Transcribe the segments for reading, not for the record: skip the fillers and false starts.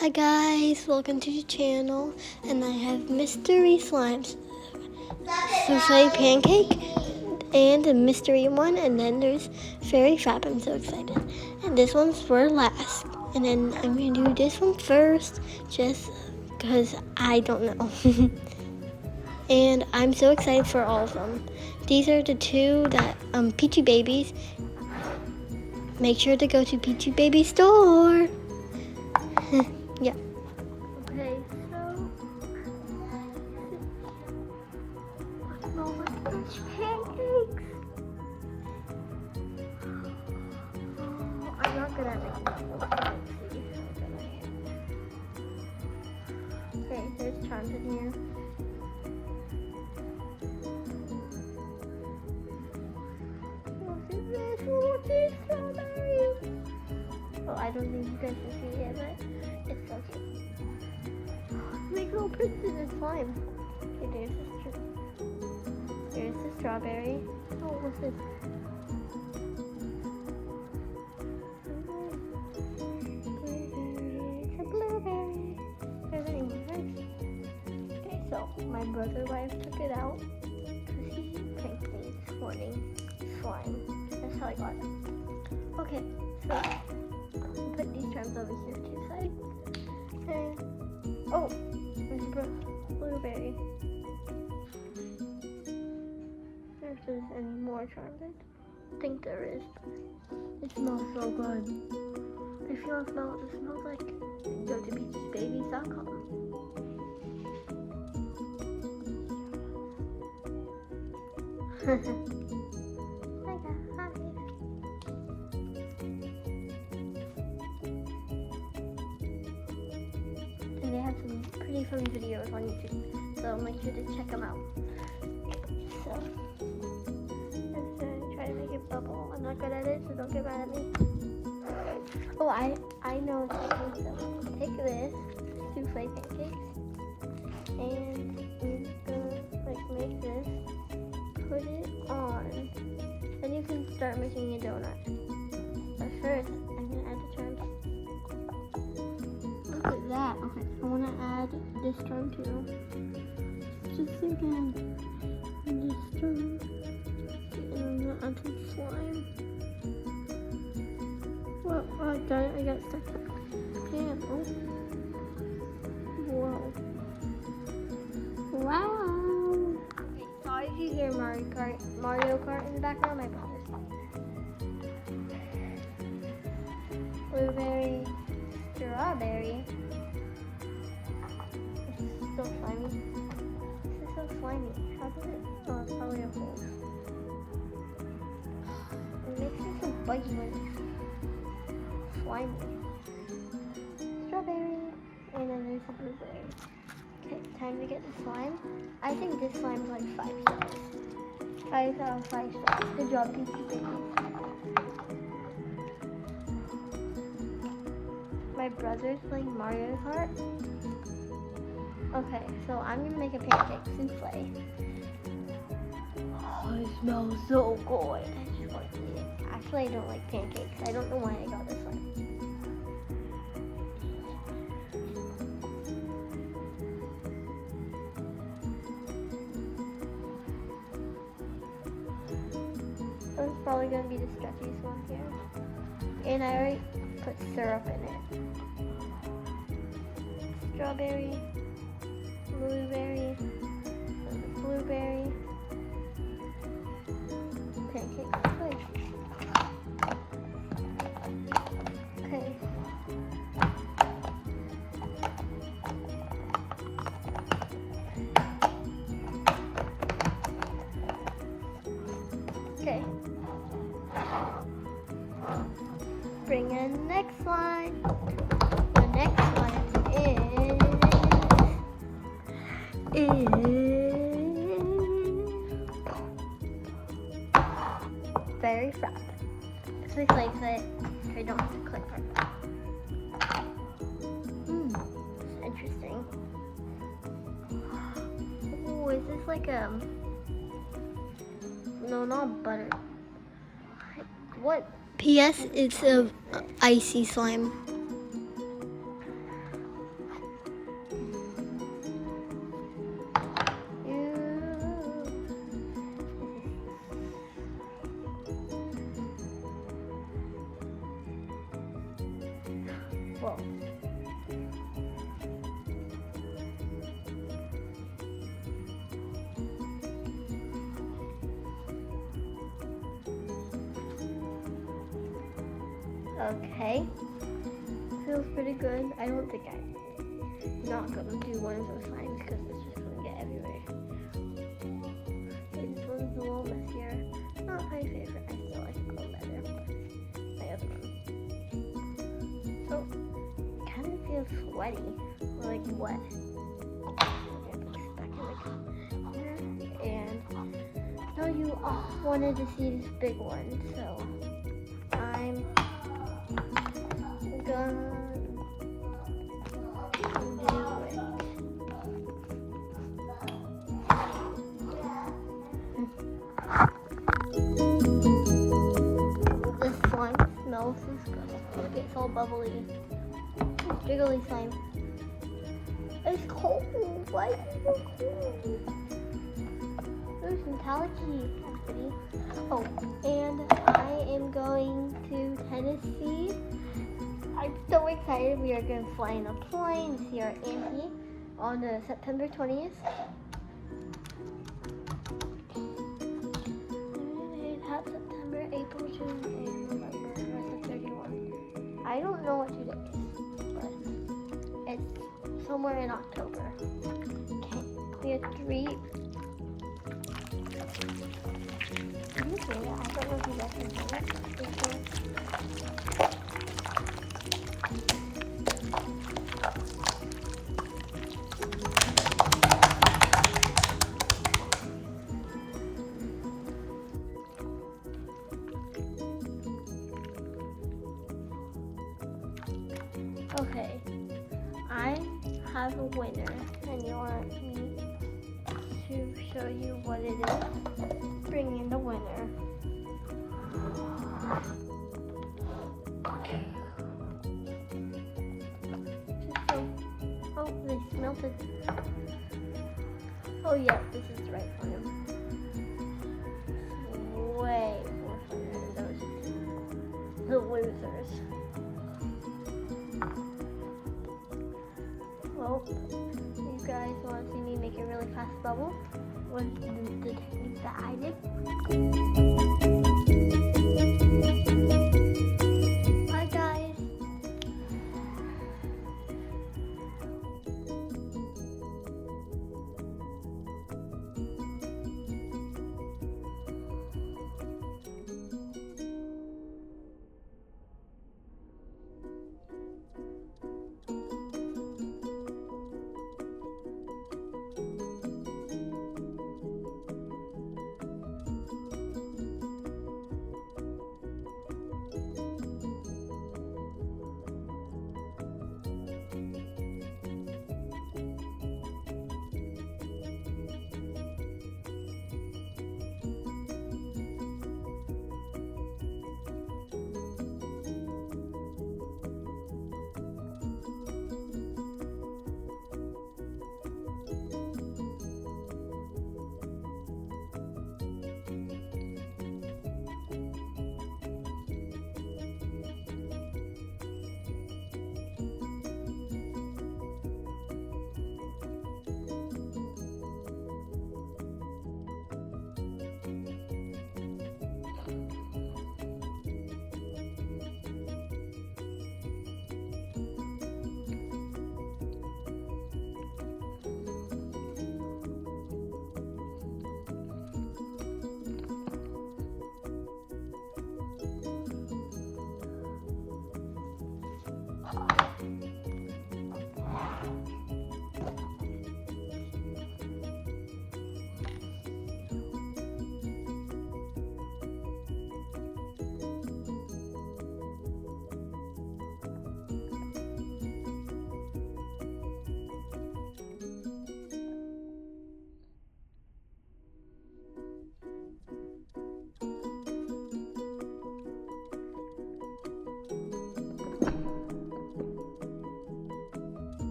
Hi guys, welcome to the channel, and I have mystery slimes, souffle pancake, and a mystery one, and then there's fairy frap. I'm so excited. And this one's for last, and then I'm gonna do this one first, just because I don't know. And I'm so excited for all of them. These are the two that Peachy Babies. Make sure to go to Peachy Baby store. Yeah. Okay, so oh my gosh, pancakes. Oh, I'm not good at making those. Okay, there's charms in here. Look at this, look at strawberry. Oh, I don't think you guys can see it, but it's so cute. Make little prints in this slime. Okay, there's the strawberry. Oh, what's this? It's a blueberry. There's any blueberries? Okay, so my brother wife took it out because he pranked me this morning. Slime. That's how I got it. Okay, so I'll put these charms over here to the side. And oh, there's blueberry. If there's any more charms, I think there is. It smells so good. If you want to smell it, it smells like go to beachbabies.com. And they have some pretty fun videos on YouTube, so make sure to check them out. So, I'm gonna try to make it bubble. I'm not good at it, so don't get mad at me. Oh, I know what to do. So, take this souffle pancakes, and you're gonna make this, put it on, then you can start making a donut. But first, I'm gonna add the charms. Look at that. Okay, I wanna add this charm too. Just again, this charm, and I'm gonna add some slime. Well, I got it. I got stuck in the pan. Oh. Whoa. Wow. Okay, sorry if you hear Mario Kart in the background. My brother's blueberry, strawberry. It's so slimy. This is so slimy. How does it? Oh, it's probably a hole. It makes it so buggy when it's slimy. Strawberry, and then there's a blueberry. Okay, time to get the slime. I think this slime is like 5 stars. 5 out of 5 stars. Good job, Peachy Babies. My brother's playing Mario Kart. Okay, so I'm gonna make a pancake souffle. Oh, it smells so good. I just want to eat it. Actually, I don't like pancakes. I don't know why I got this one. It's probably gonna be the stretchiest one here. And I already put syrup in it. Strawberry, blueberry, pancake souffle. Okay. Okay. Bring in the next slime. The next slime is fairy frap. So he likes it. I don't have to click it. It's interesting. Oh, is this like no, not butter. What? P.S. It's a icy slime. Okay. Feels pretty good. I don't think I'm not gonna do one of those slimes because it's just gonna get everywhere. This one's a little messier. Not my favorite. I still like it a little better. My other one. So it kind of feels sweaty, or like wet. Okay, put this back in the container. And now you all wanted to see this big one, so I'm gonna this slime smells disgusting. Look, it's all bubbly. It's jiggly slime. It's cold. Why is it so cold? There's some Taliki activity. Oh, and I am going to Tennessee. I'm so excited. We are going to fly in a plane to see our auntie on September 20th. September, April, June, and November. Rest of 31. I don't know what today is, but it's somewhere in October. Okay, we have 3. Can you say that? I don't know if you guys can hear it. Okay, I have a winner, and you want me to show you what it is. Bring in the winner. Oh, they melted. Oh yeah, this is the right one. Way more fun than those. The losers. Well, you guys want to see me make a really fast bubble with the technique that I did? Bye guys!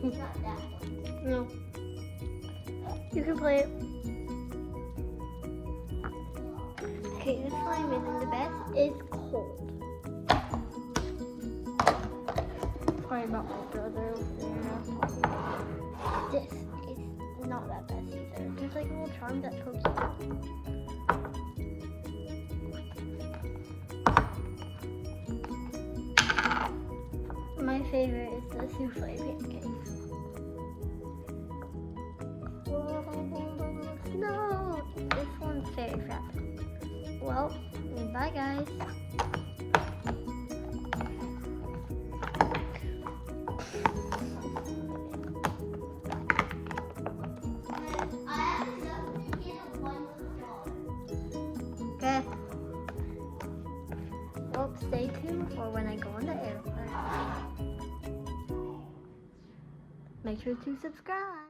Not that one. No. You can play it. Okay, this slime isn't the best. It's cold. Sorry about my brother over there. This is not that best either. There's like a little charm that pokes you. My favorite is the souffle pancakes. No, this one's very fast. Well, bye guys. Okay. Well, stay tuned for when I go on the airplane. Make sure to subscribe.